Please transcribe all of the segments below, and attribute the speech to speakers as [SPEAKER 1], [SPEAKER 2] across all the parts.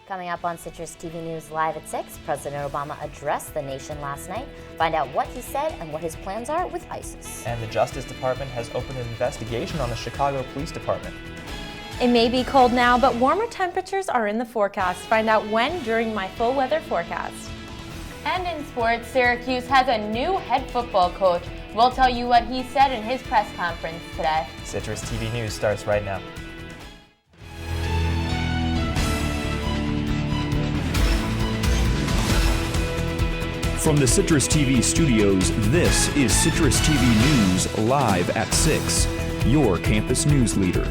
[SPEAKER 1] Coming up on Citrus TV News Live at 6, President Obama addressed the nation last night. Find out what he said and what his plans are with ISIS.
[SPEAKER 2] And the Justice Department has opened an investigation on the Chicago Police Department.
[SPEAKER 3] It may be cold now, but warmer temperatures are in the forecast. Find out when during my full weather forecast.
[SPEAKER 4] And in sports, Syracuse has a new head football coach. We'll tell you what he said in his press conference today.
[SPEAKER 2] Citrus TV News starts right now.
[SPEAKER 5] From the Citrus TV studios, this is Citrus TV News Live at 6, your campus news leader.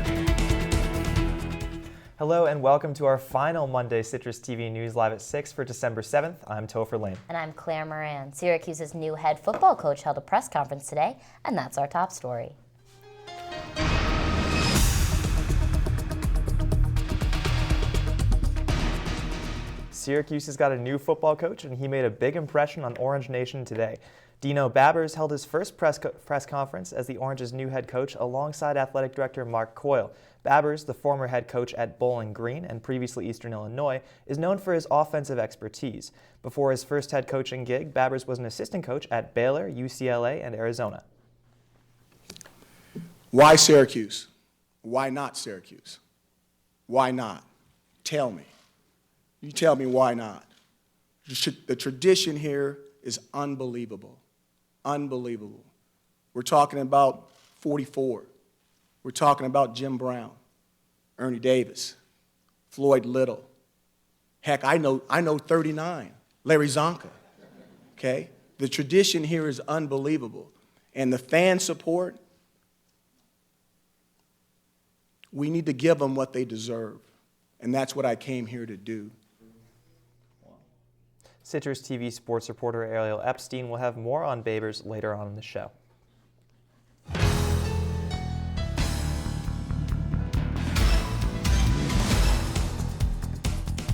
[SPEAKER 2] Hello and welcome to our final Monday Citrus TV News Live at 6 for December 7th. I'm Topher Lane.
[SPEAKER 1] And I'm Claire Moran. Syracuse's new head football coach held a press conference today, and that's our top story.
[SPEAKER 2] Syracuse has got a new football coach, and he made a big impression on Orange Nation today. Dino Babbers held his first press conference as the Orange's new head coach alongside athletic director Mark Coyle. Babbers, the former head coach at Bowling Green and previously Eastern Illinois, is known for his offensive expertise. Before his first head coaching gig, Babbers was an assistant coach at Baylor, UCLA, and Arizona.
[SPEAKER 6] Why Syracuse? Why not Syracuse? Why not? Tell me. You tell me why not. The tradition here is unbelievable. Unbelievable. We're talking about 44. We're talking about Jim Brown, Ernie Davis, Floyd Little. Heck, I know 39, Larry Zonka. Okay? The tradition here is unbelievable. And the fan support, we need to give them what they deserve. And that's what I came here to do.
[SPEAKER 2] Citrus TV sports reporter Ariel Epstein will have more on Babbers later on in the show.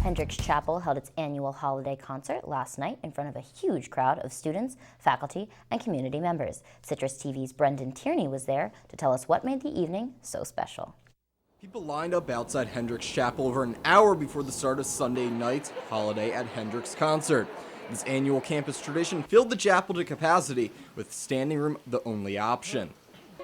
[SPEAKER 1] Hendricks Chapel held its annual holiday concert last night in front of a huge crowd of students, faculty, and community members. Citrus TV's Brendan Tierney was there to tell us what made the evening so special.
[SPEAKER 7] People lined up outside Hendricks Chapel over an hour before the start of Sunday night's Holiday at Hendricks concert. This annual campus tradition filled the chapel to capacity, with standing room the only option.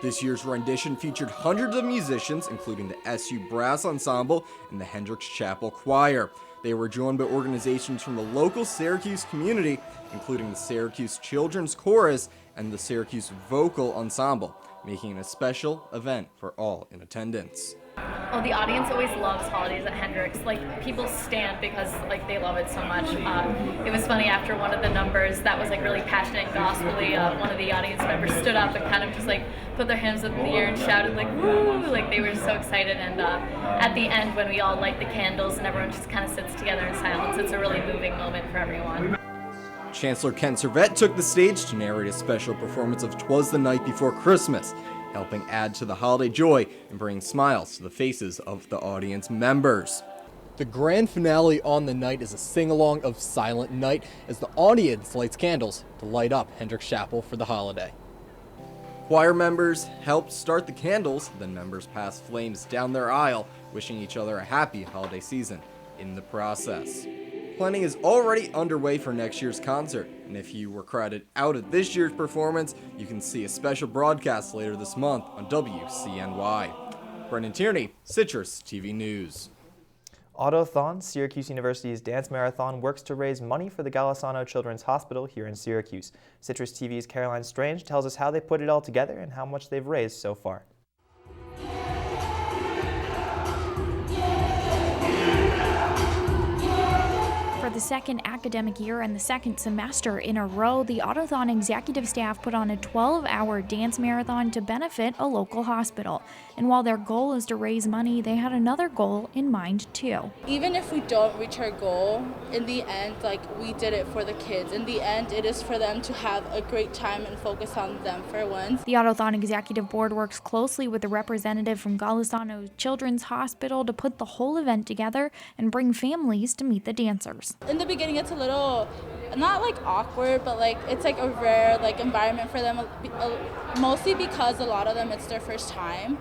[SPEAKER 7] This year's rendition featured hundreds of musicians, including the SU Brass Ensemble and the Hendricks Chapel Choir. They were joined by organizations from the local Syracuse community, including the Syracuse Children's Chorus and the Syracuse Vocal Ensemble, making it a special event for all in attendance.
[SPEAKER 8] Oh, the audience always loves holidays at Hendricks. Like, people stand because they love it so much. It was funny, after one of the numbers that was really passionate and gospel-y, one of the audience members stood up and kind of just put their hands up in the air and shouted woo, they were so excited. And at the end, when we all light the candles and everyone just kind of sits together in silence, it's a really moving moment for everyone.
[SPEAKER 7] Chancellor Ken Servette took the stage to narrate a special performance of 'Twas the Night Before Christmas, helping add to the holiday joy and bring smiles to the faces of the audience members. The grand finale on the night is a sing-along of Silent Night as the audience lights candles to light up Hendricks Chapel for the holiday. Choir members helped start the candles, then members passed flames down their aisle, wishing each other a happy holiday season in the process. Planning is already underway for next year's concert, and if you were crowded out at this year's performance, you can see a special broadcast later this month on WCNY. Brendan Tierney, Citrus TV News.
[SPEAKER 2] Autothon, Syracuse University's dance marathon, works to raise money for the Golisano Children's Hospital here in Syracuse. Citrus TV's Caroline Strange tells us how they put it all together and how much they've raised so far.
[SPEAKER 9] For the second academic year and the second semester in a row, the Autothon executive staff put on a 12-hour dance marathon to benefit a local hospital. And while their goal is to raise money, they had another goal in mind too.
[SPEAKER 10] Even if we don't reach our goal, in the end, we did it for the kids. In the end, it is for them to have a great time and focus on them for once.
[SPEAKER 9] The Autothon executive board works closely with a representative from Golisano Children's Hospital to put the whole event together and bring families to meet the dancers.
[SPEAKER 10] In the beginning, it's a little, not awkward, but it's a rare environment for them, mostly because a lot of them, it's their first time.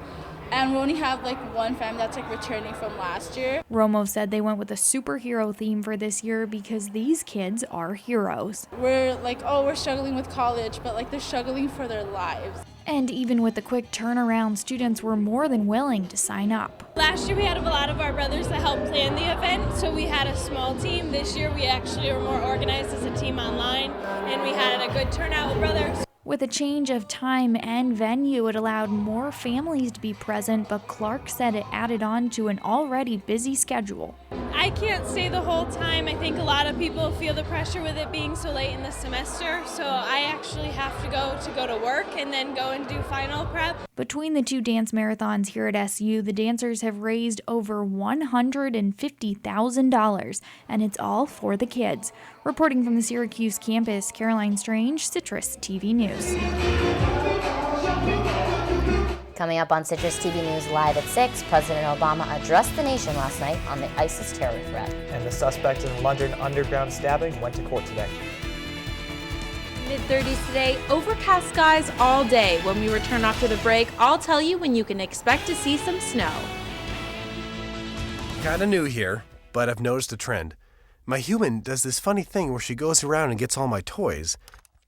[SPEAKER 10] And we only have like one family that's like returning from last year.
[SPEAKER 9] Romo said they went with a superhero theme for this year because these kids are heroes.
[SPEAKER 10] We're like, oh, we're struggling with college, but like they're struggling for their lives.
[SPEAKER 9] And even with the quick turnaround, students were more than willing to sign up.
[SPEAKER 3] Last year we had a lot of our brothers that helped plan the event, so we had a small team. This year we actually are more organized as a team online, and we had a good turnout with brothers.
[SPEAKER 9] With a change of time and venue, it allowed more families to be present, but Clark said it added on to an already busy schedule.
[SPEAKER 3] I can't stay the whole time. I think a lot of people feel the pressure with it being so late in the semester, so I actually have to go to work and then go and do final prep.
[SPEAKER 9] Between the two dance marathons here at SU, the dancers have raised over $150,000, and it's all for the kids. Reporting from the Syracuse campus, Caroline Strange, Citrus TV News.
[SPEAKER 1] Coming up on Citrus TV News Live at 6, President Obama addressed the nation last night on the ISIS terror threat.
[SPEAKER 2] And the suspect in London underground stabbing went to court today.
[SPEAKER 3] Mid-30s today, overcast skies all day. When we return after the break, I'll tell you when you can expect to see some snow.
[SPEAKER 11] Kinda new here, but I've noticed a trend. My human does this funny thing where she goes around and gets all my toys,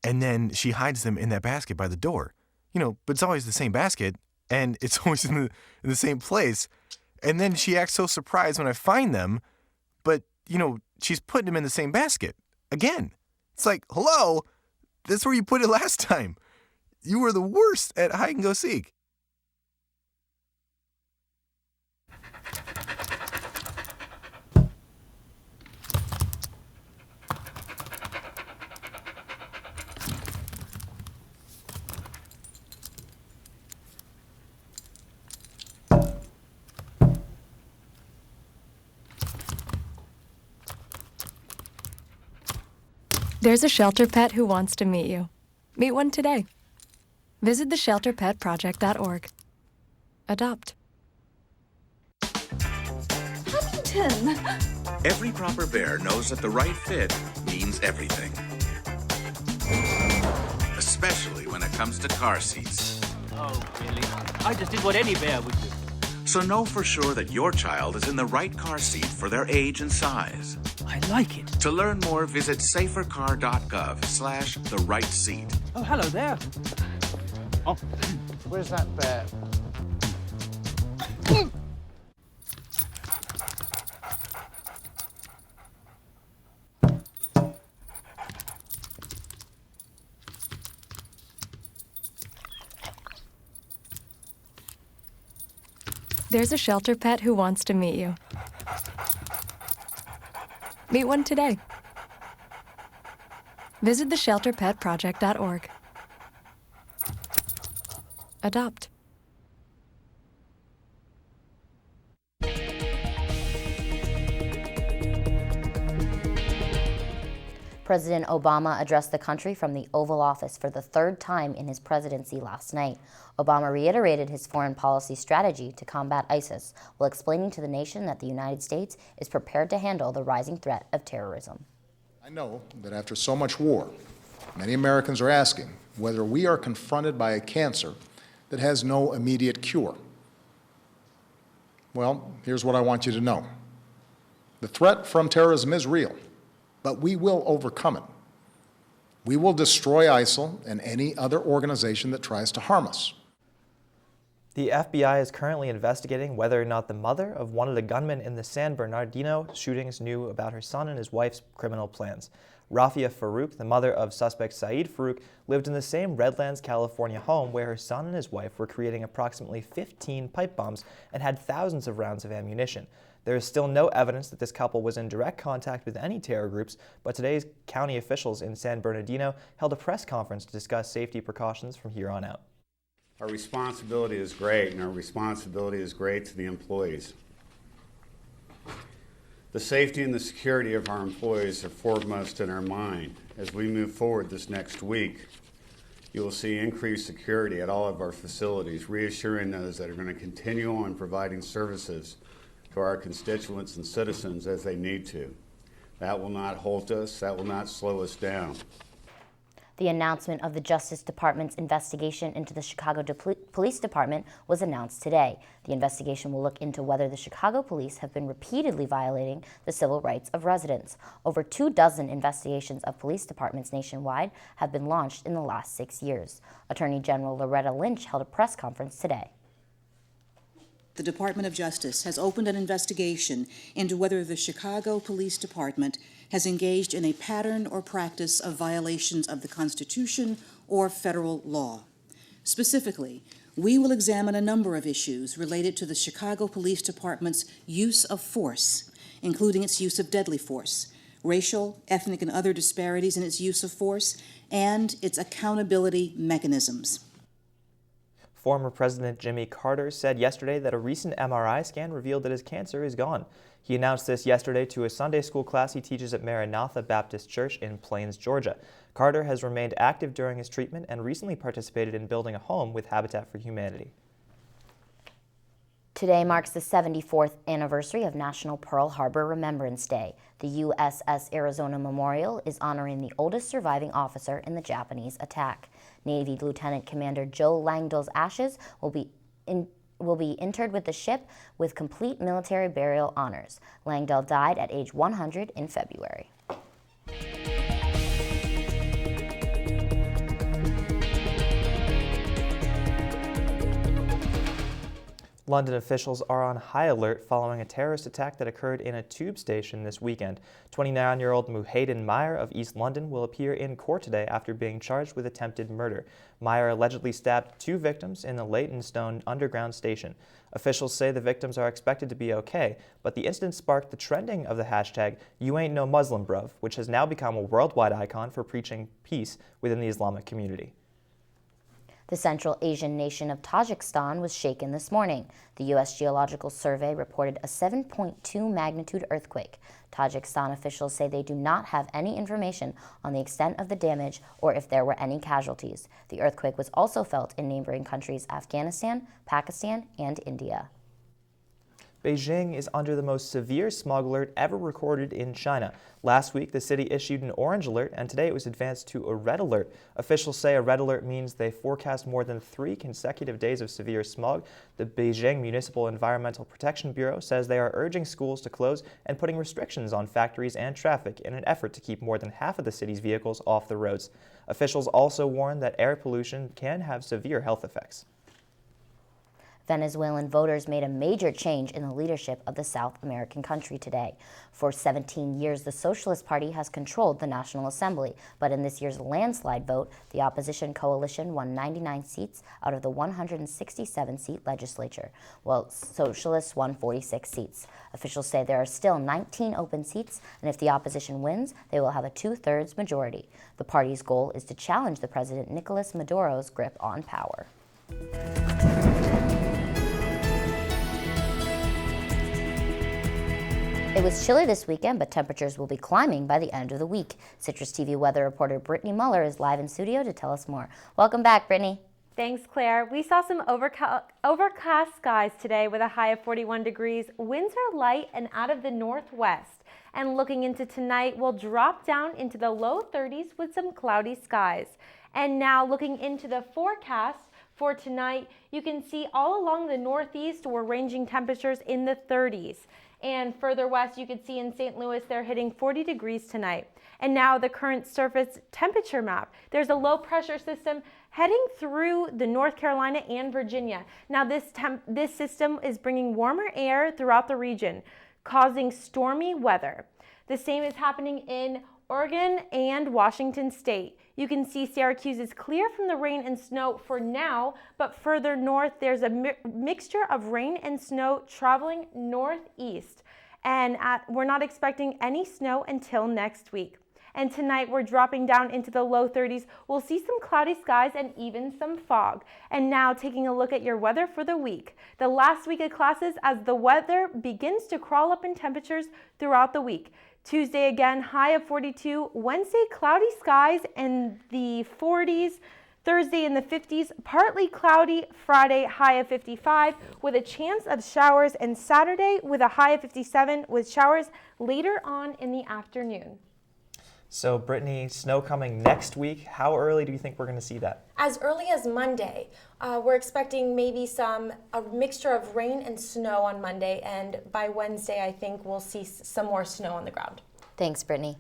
[SPEAKER 11] and then she hides them in that basket by the door. You know, but it's always the same basket, and it's always in the same place. And then she acts so surprised when I find them, but, you know, she's putting them in the same basket. Again. It's like, hello? That's where you put it last time. You were the worst at hide and go seek.
[SPEAKER 12] There's a shelter pet who wants to meet you. Meet one today. Visit theshelterpetproject.org. Adopt.
[SPEAKER 13] Huntington! Every proper bear knows that the right fit means everything. Especially when it comes to car seats.
[SPEAKER 14] Oh, really? I just did what any bear would do.
[SPEAKER 13] So know for sure that your child is in the right car seat for their age and size.
[SPEAKER 14] I like it.
[SPEAKER 13] To learn more, visit safercar.gov/the-right-seat.
[SPEAKER 14] Oh, hello there. Oh,
[SPEAKER 15] where's that bear?
[SPEAKER 12] There's a shelter pet who wants to meet you. Meet one today. Visit theshelterpetproject.org. Adopt.
[SPEAKER 1] President Obama addressed the country from the Oval Office for the third time in his presidency last night. Obama reiterated his foreign policy strategy to combat ISIS while explaining to the nation that the United States is prepared to handle the rising threat of terrorism.
[SPEAKER 16] I know that after so much war, many Americans are asking whether we are confronted by a cancer that has no immediate cure. Well, here's what I want you to know. The threat from terrorism is real, but we will overcome it. We will destroy ISIL and any other organization that tries to harm us.
[SPEAKER 2] The FBI is currently investigating whether or not the mother of one of the gunmen in the San Bernardino shootings knew about her son and his wife's criminal plans. Rafia Farouk, the mother of suspect Saeed Farouk, lived in the same Redlands, California home where her son and his wife were creating approximately 15 pipe bombs and had thousands of rounds of ammunition. There is still no evidence that this couple was in direct contact with any terror groups, but today county officials in San Bernardino held a press conference to discuss safety precautions from here on out.
[SPEAKER 17] Our responsibility is great, and our responsibility is great to the employees. The safety and the security of our employees are foremost in our mind. As we move forward this next week, you will see increased security at all of our facilities, reassuring those that are going to continue on providing services to our constituents and citizens as they need to. That will not halt us, that will not slow us down.
[SPEAKER 1] The announcement of the Justice Department's investigation into the Chicago Police Department was announced today. The investigation will look into whether the Chicago police have been repeatedly violating the civil rights of residents. Over 24 investigations of police departments nationwide have been launched in the last 6 years. Attorney General Loretta Lynch held a press conference today.
[SPEAKER 18] The Department of Justice has opened an investigation into whether the Chicago Police Department has engaged in a pattern or practice of violations of the Constitution or federal law. Specifically, we will examine a number of issues related to the Chicago Police Department's use of force, including its use of deadly force, racial, ethnic, and other disparities in its use of force, and its accountability mechanisms.
[SPEAKER 2] Former President Jimmy Carter said yesterday that a recent MRI scan revealed that his cancer is gone. He announced this yesterday to a Sunday school class he teaches at Maranatha Baptist Church in Plains, Georgia. Carter has remained active during his treatment and recently participated in building a home with Habitat for Humanity.
[SPEAKER 1] Today marks the 74th anniversary of National Pearl Harbor Remembrance Day. The USS Arizona Memorial is honoring the oldest surviving officer in the Japanese attack. Navy Lieutenant Commander Joe Langdell's ashes will be interred with the ship with complete military burial honors. Langdell died at age 100 in February.
[SPEAKER 2] London officials are on high alert following a terrorist attack that occurred in a tube station this weekend. 29-year-old Muhayden Meyer of East London will appear in court today after being charged with attempted murder. Meyer allegedly stabbed 2 victims in the Leytonstone Underground station. Officials say the victims are expected to be okay, but the incident sparked the trending of the hashtag #YouAin'tNoMuslim, which has now become a worldwide icon for preaching peace within the Islamic community.
[SPEAKER 1] The Central Asian nation of Tajikistan was shaken this morning. The U.S. Geological Survey reported a 7.2 magnitude earthquake. Tajikistan officials say they do not have any information on the extent of the damage or if there were any casualties. The earthquake was also felt in neighboring countries Afghanistan, Pakistan, and India.
[SPEAKER 2] Beijing is under the most severe smog alert ever recorded in China. Last week, the city issued an orange alert, and today it was advanced to a red alert. Officials say a red alert means they forecast more than 3 consecutive days of severe smog. The Beijing Municipal Environmental Protection Bureau says they are urging schools to close and putting restrictions on factories and traffic in an effort to keep more than half of the city's vehicles off the roads. Officials also warn that air pollution can have severe health effects.
[SPEAKER 1] Venezuelan voters made a major change in the leadership of the South American country today. For 17 years, the Socialist Party has controlled the National Assembly, but in this year's landslide vote, the opposition coalition won 99 seats out of the 167-seat legislature, while Socialists won 46 seats. Officials say there are still 19 open seats, and if the opposition wins, they will have a 2/3 majority. The party's goal is to challenge the President Nicolas Maduro's grip on power. It was chilly this weekend, but temperatures will be climbing by the end of the week. Citrus TV weather reporter Brittany Muller is live in studio to tell us more. Welcome back, Brittany.
[SPEAKER 19] Thanks, Claire. We saw some overcast skies today with a high of 41 degrees. Winds are light and out of the northwest. And looking into tonight, we'll drop down into the low 30s with some cloudy skies. And now looking into the forecast for tonight, you can see all along the northeast we're ranging temperatures in the 30s. And further west, you can see in St. Louis, they're hitting 40 degrees tonight. And now the current surface temperature map. There's a low pressure system heading through the North Carolina and Virginia. Now this system is bringing warmer air throughout the region, causing stormy weather. The same is happening in Oregon and Washington State. You can see Syracuse is clear from the rain and snow for now, but further north there's a mixture of rain and snow traveling northeast. And we're not expecting any snow until next week. And tonight we're dropping down into the low 30s. We'll see some cloudy skies and even some fog. And now taking a look at your weather for the week. The last week of classes as the weather begins to crawl up in temperatures throughout the week. Tuesday again, high of 42. Wednesday, cloudy skies in the 40s. Thursday in the 50s, partly cloudy. Friday, high of 55 with a chance of showers. And Saturday with a high of 57 with showers later on in the afternoon.
[SPEAKER 2] So, Brittany, snow coming next week. How early do you think we're going to see that?
[SPEAKER 20] As early as Monday. We're expecting maybe a mixture of rain and snow on Monday, and by Wednesday, I think we'll see some more snow on the ground.
[SPEAKER 1] Thanks, Brittany.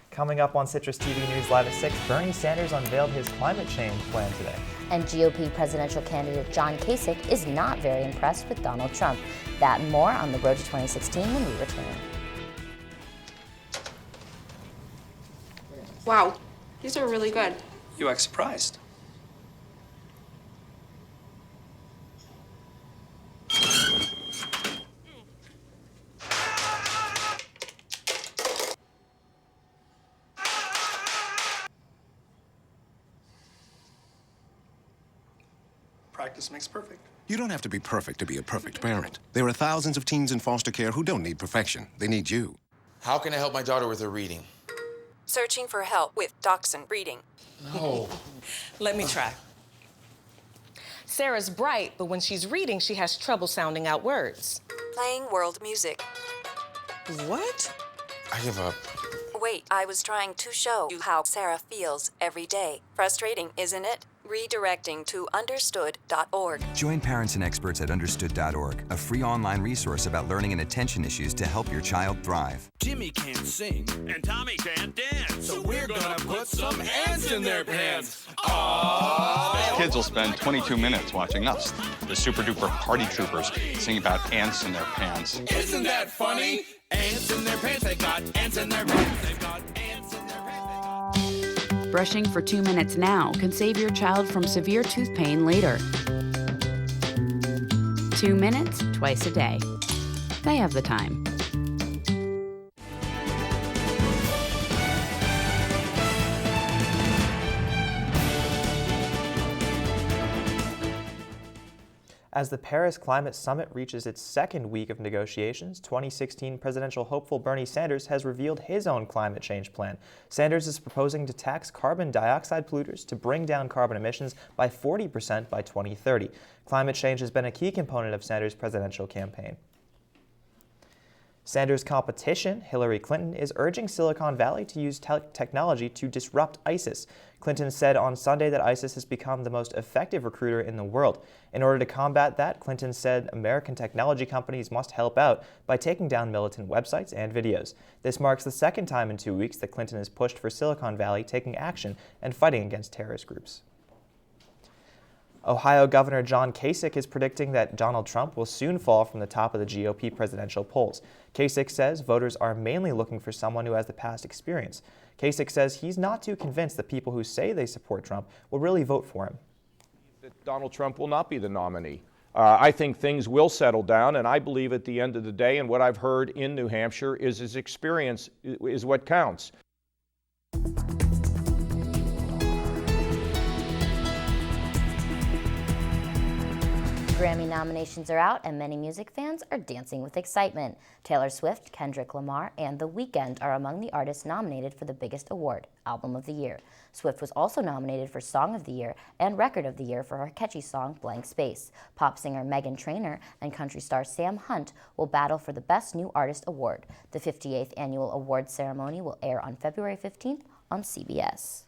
[SPEAKER 2] Coming up on Citrus TV News Live at 6, Bernie Sanders unveiled his climate change plan today.
[SPEAKER 1] And GOP presidential candidate John Kasich is not very impressed with Donald Trump. That and more on the road to 2016 when we return.
[SPEAKER 21] Wow, these are really good.
[SPEAKER 22] You act surprised. Practice makes perfect.
[SPEAKER 23] You don't have to be perfect to be a perfect parent. There are thousands of teens in foster care who don't need perfection. They need you.
[SPEAKER 24] How can I help my daughter with her reading?
[SPEAKER 25] Searching for help with Dachshund Reading.
[SPEAKER 24] No.
[SPEAKER 26] Let me try. Sarah's bright, but when she's reading, she has trouble sounding out words.
[SPEAKER 25] Playing world music.
[SPEAKER 26] What?
[SPEAKER 24] I give up.
[SPEAKER 25] Wait, I was trying to show you how Sarah feels every day. Frustrating, isn't it? Redirecting to understood.org.
[SPEAKER 27] Join parents and experts at understood.org, a free online resource about learning and attention issues to help your child thrive.
[SPEAKER 28] Jimmy can't sing, and Tommy can't dance, so we're gonna put some ants in their pants. Aww.
[SPEAKER 29] Kids will spend 22 minutes watching us, the super duper party troopers, sing about ants in their pants.
[SPEAKER 28] Isn't that funny? Ants in their pants, they got ants in their pants, they've got ants in their pants.
[SPEAKER 30] Brushing for 2 minutes now can save your child from severe tooth pain later. 2 minutes, twice a day. They have the time.
[SPEAKER 2] As the Paris Climate Summit reaches its second week of negotiations, 2016 presidential hopeful Bernie Sanders has revealed his own climate change plan. Sanders is proposing to tax carbon dioxide polluters to bring down carbon emissions by 40% by 2030. Climate change has been a key component of Sanders' presidential campaign. Sanders' competition, Hillary Clinton, is urging Silicon Valley to use technology to disrupt ISIS. Clinton said on Sunday that ISIS has become the most effective recruiter in the world. In order to combat that, Clinton said American technology companies must help out by taking down militant websites and videos. This marks the second time in 2 weeks that Clinton has pushed for Silicon Valley taking action and fighting against terrorist groups. Ohio Governor John Kasich is predicting that Donald Trump will soon fall from the top of the GOP presidential polls. Kasich says voters are mainly looking for someone who has the past experience. Kasich says he's not too convinced that people who say they support Trump will really vote for him.
[SPEAKER 31] That Donald Trump will not be the nominee. I think things will settle down, and I believe at the end of the day, and what I've heard in New Hampshire, is his experience is what counts.
[SPEAKER 1] Grammy nominations are out, and many music fans are dancing with excitement. Taylor Swift, Kendrick Lamar, and The Weeknd are among the artists nominated for the biggest award, Album of the Year. Swift was also nominated for Song of the Year and Record of the Year for her catchy song, Blank Space. Pop singer Meghan Trainor and country star Sam Hunt will battle for the Best New Artist award. The 58th annual awards ceremony will air on February 15th on CBS.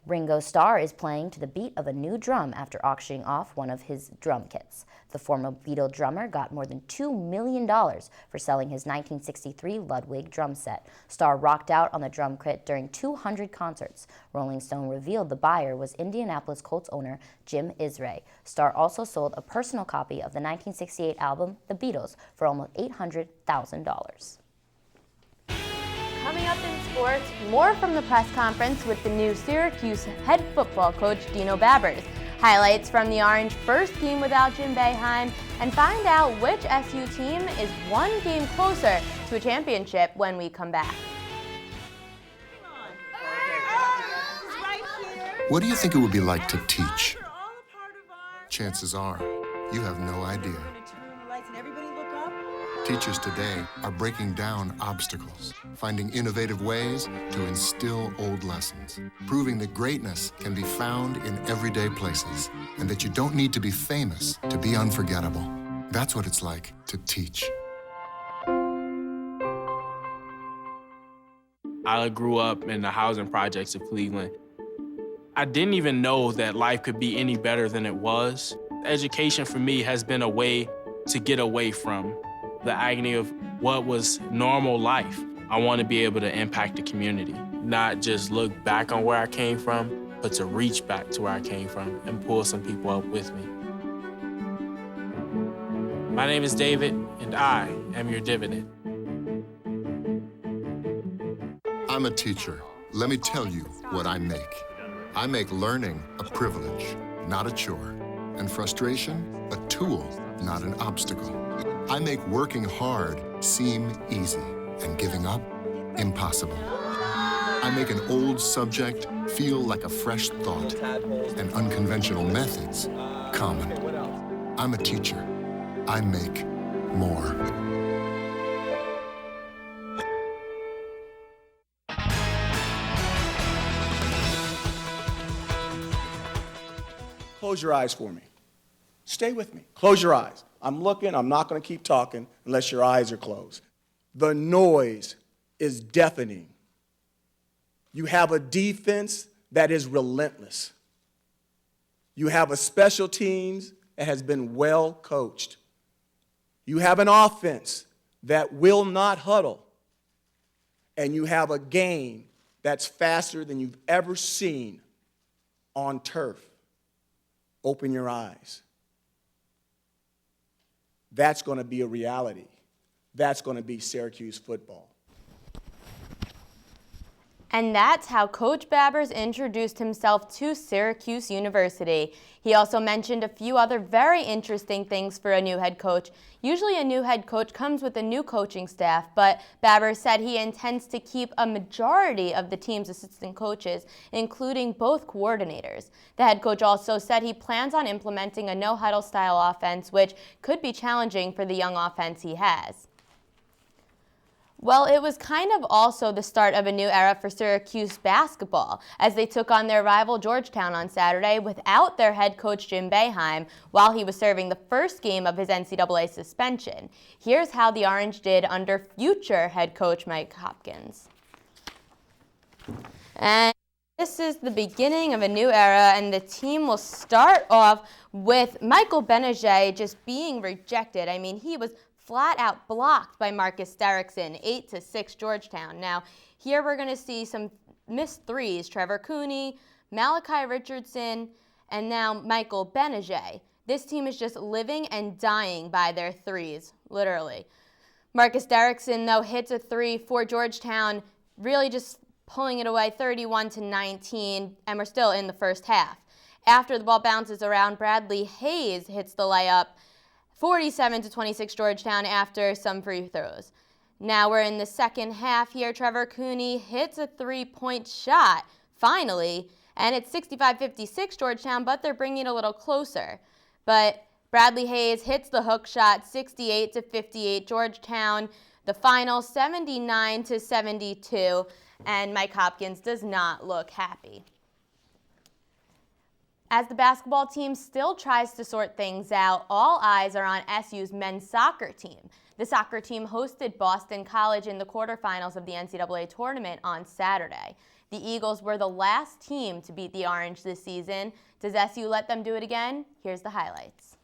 [SPEAKER 1] Ringo Starr is playing to the beat of a new drum after auctioning off one of his drum kits. The former Beatle drummer got more than $2 million for selling his 1963 Ludwig drum set. Starr rocked out on the drum kit during 200 concerts. Rolling Stone revealed the buyer was Indianapolis Colts owner Jim Isray. Starr also sold a personal copy of the 1968 album, The Beatles, for almost $800,000.
[SPEAKER 19] Coming up in sports, more from the press conference with the new Syracuse head football coach Dino Babbers, highlights from the Orange first game without Jim Boeheim, and find out which SU team is one game closer to a championship when we come back.
[SPEAKER 11] What do you think it would be like to teach? Chances are, you have no idea. Teachers today are breaking down obstacles, finding innovative ways to instill old lessons, proving that greatness can be found in everyday places, and that you don't need to be famous to be unforgettable. That's what it's like to teach.
[SPEAKER 3] I grew up in the housing projects of Cleveland. I didn't even know that life could be any better than it was. Education for me has been a way to get away from the agony of what was normal life. I want to be able to impact the community, not just look back on where I came from, but to reach back to where I came from and pull some people up with me. My name is David, and I am your dividend.
[SPEAKER 4] I'm a teacher. Let me tell you what I make. I make learning a privilege, not a chore, and frustration a tool, not an obstacle. I make working hard seem easy and giving up impossible. I make an old subject feel like a fresh thought and unconventional methods common. I'm a teacher. I make more.
[SPEAKER 5] Close your eyes for me. Stay with me. Close your eyes. I'm looking. I'm not going to keep talking unless your eyes are closed. The noise is deafening. You have a defense that is relentless. You have a special teams that has been well coached. You have an offense that will not huddle. And you have a game that's faster than you've ever seen on turf. Open your eyes. That's going to be a reality. That's going to be Syracuse football.
[SPEAKER 19] And that's how Coach Babbers introduced himself to Syracuse University. He also mentioned a few other very interesting things for a new head coach. Usually a new head coach comes with a new coaching staff, but Babbers said he intends to keep a majority of the team's assistant coaches, including both coordinators. The head coach also said he plans on implementing a no-huddle style offense, which could be challenging for the young offense he has. Well, it was kind of also the start of a new era for Syracuse basketball, as they took on their rival Georgetown on Saturday without their head coach Jim Boeheim while he was serving the first game of his NCAA suspension. Here's how the Orange did under future head coach Mike Hopkins. And this is the beginning of a new era, and the team will start off with Michael Benajay just being rejected. I mean, he was flat out blocked by Marcus Derrickson, 8-6 Georgetown. Now, here we're going to see some missed threes. Trevor Cooney, Malachi Richardson, and now Michael Benajay. This team is just living and dying by their threes, literally. Marcus Derrickson, though, hits a three for Georgetown, really just pulling it away 31-19, and we're still in the first half. After the ball bounces around, Bradley Hayes hits the layup, 47-26 Georgetown after some free throws. Now we're in the second half here. Trevor Cooney hits a three-point shot, finally, and it's 65-56 Georgetown, but they're bringing it a little closer. But Bradley Hayes hits the hook shot, 68-58 Georgetown. The final 79-72, and Mike Hopkins does not look happy. As the basketball team still tries to sort things out, all eyes are on SU's men's soccer team. The soccer team hosted Boston College in the quarterfinals of the NCAA tournament on Saturday. The Eagles were the last team to beat the Orange this season. Does SU let them do it again? Here's the highlights.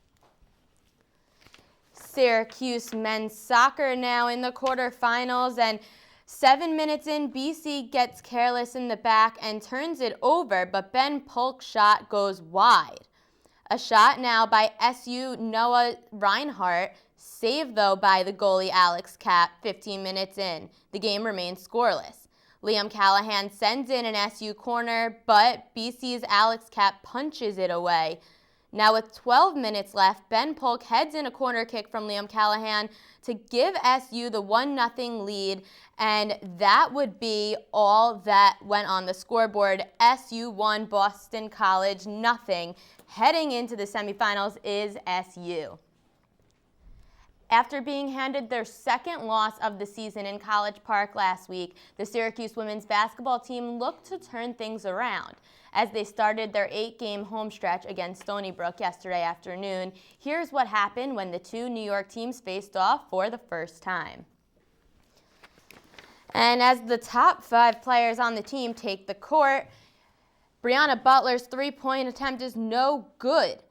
[SPEAKER 19] Syracuse men's soccer now in the quarterfinals, and 7 minutes in, BC gets careless in the back and turns it over, but Ben Polk's shot goes wide. A shot now by SU Noah Reinhardt, saved though by the goalie Alex Kapp 15 minutes in. The game remains scoreless. Liam Callahan sends in an SU corner, but BC's Alex Kapp punches it away. Now with 12 minutes left, Ben Polk heads in a corner kick from Liam Callahan to give SU the 1-0 lead, and that would be all that went on the scoreboard. SU won, Boston College 0. Heading into the semifinals is SU. After being handed their second loss of the season in College Park last week, the Syracuse women's basketball team looked to turn things around. As they started their 8-game home stretch against Stony Brook yesterday afternoon, here's what happened when the two New York teams faced off for the first time.
[SPEAKER 6] And as the top 5 players on the team take the court, Brianna Butler's three-point attempt is no good.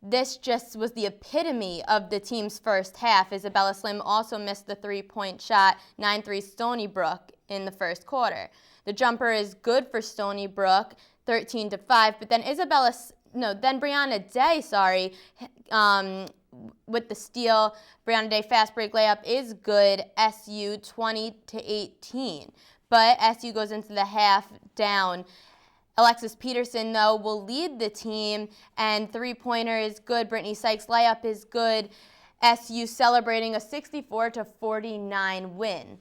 [SPEAKER 6] This just was the epitome of the team's first half. Isabella Slim also missed the three-point shot, 9-3 Stony Brook in the first quarter. The jumper is good for Stony Brook, 13-5, but then Brianna Day, with the steal. Brianna Day fast break layup is good, SU 20-18. But SU goes into the half down. Alexis Peterson, though, will lead the team, and three-pointer is good. Brittany Sykes' layup is good. SU celebrating a 64-49 win.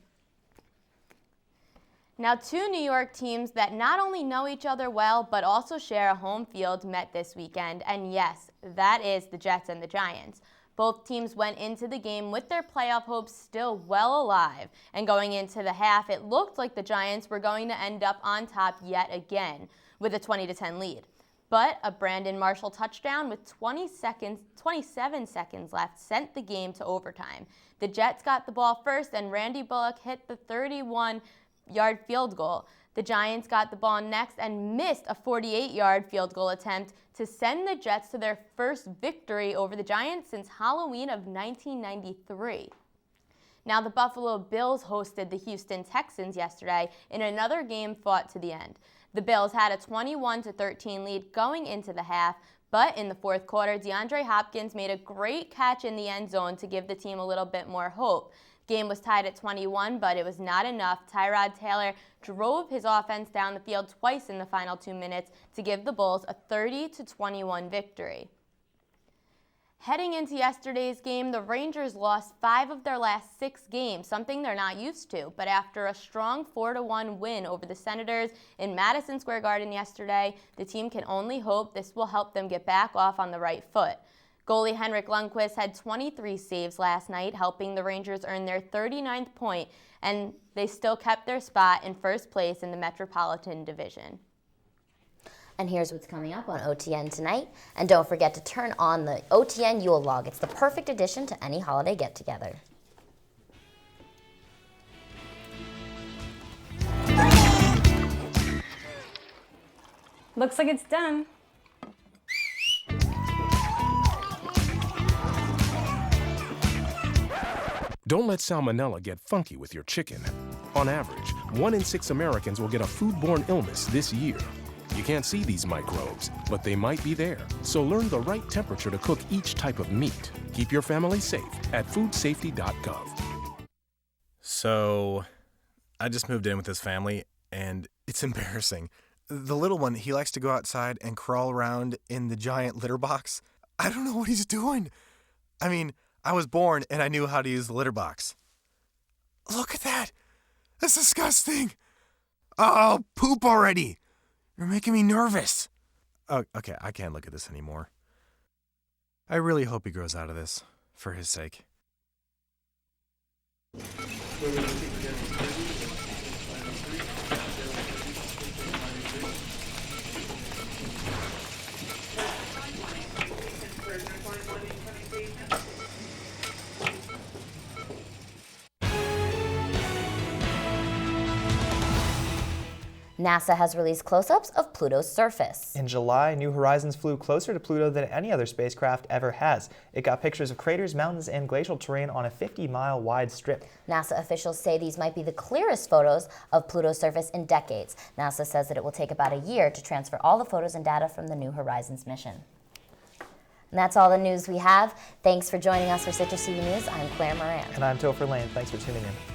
[SPEAKER 6] Now, 2 New York teams that not only know each other well, but also share a home field met this weekend. And yes, that is the Jets and the Giants. Both teams went into the game with their playoff hopes still well alive. And going into the half, it looked like the Giants were going to end up on top yet again with a 20-10 lead. But a Brandon Marshall touchdown with 27 seconds left sent the game to overtime. The Jets got the ball first, and Randy Bullock hit the 31-yard field goal. The Giants got the ball next and missed a 48-yard field goal attempt to send the Jets to their first victory over the Giants since Halloween of 1993. Now, the Buffalo Bills hosted the Houston Texans yesterday in another game fought to the end. The Bills had a 21-13 lead going into the half, but in the fourth quarter, DeAndre Hopkins made a great catch in the end zone to give the team a little bit more hope. Game was tied at 21, but it was not enough. Tyrod Taylor drove his offense down the field twice in the final 2 minutes to give the Bulls a 30-21 victory. Heading into yesterday's game, the Rangers lost 5 of their last 6 games, something they're not used to. But after a strong 4-1 win over the Senators in Madison Square Garden yesterday, the team can only hope this will help them get back off on the right foot. Goalie Henrik Lundqvist had 23 saves last night, helping the Rangers earn their 39th point, and they still kept their spot in first place in the Metropolitan Division.
[SPEAKER 1] And here's what's coming up on OTN tonight. And don't forget to turn on the OTN Yule log. It's the perfect addition to any holiday get-together.
[SPEAKER 7] Looks like it's done.
[SPEAKER 8] Don't let salmonella get funky with your chicken. On average, 1 in 6 Americans will get a foodborne illness this year. You can't see these microbes, but they might be there. So learn the right temperature to cook each type of meat. Keep your family safe at foodsafety.gov.
[SPEAKER 11] So, I just moved in with this family, and it's embarrassing. The little one, he likes to go outside and crawl around in the giant litter box. I don't know what he's doing. I mean, I was born and I knew how to use the litter box. Look at that. That's disgusting. Oh, poop already. You're making me nervous. Oh, okay, I can't look at this anymore. I really hope he grows out of this, for his sake.
[SPEAKER 1] NASA has released close-ups of Pluto's surface.
[SPEAKER 2] In July, New Horizons flew closer to Pluto than any other spacecraft ever has. It got pictures of craters, mountains, and glacial terrain on a 50-mile wide strip.
[SPEAKER 1] NASA officials say these might be the clearest photos of Pluto's surface in decades. NASA says that it will take about a year to transfer all the photos and data from the New Horizons mission. And that's all the news we have. Thanks for joining us for Citrus TV News. I'm Claire Moran.
[SPEAKER 2] And I'm Topher Lane. Thanks for tuning in.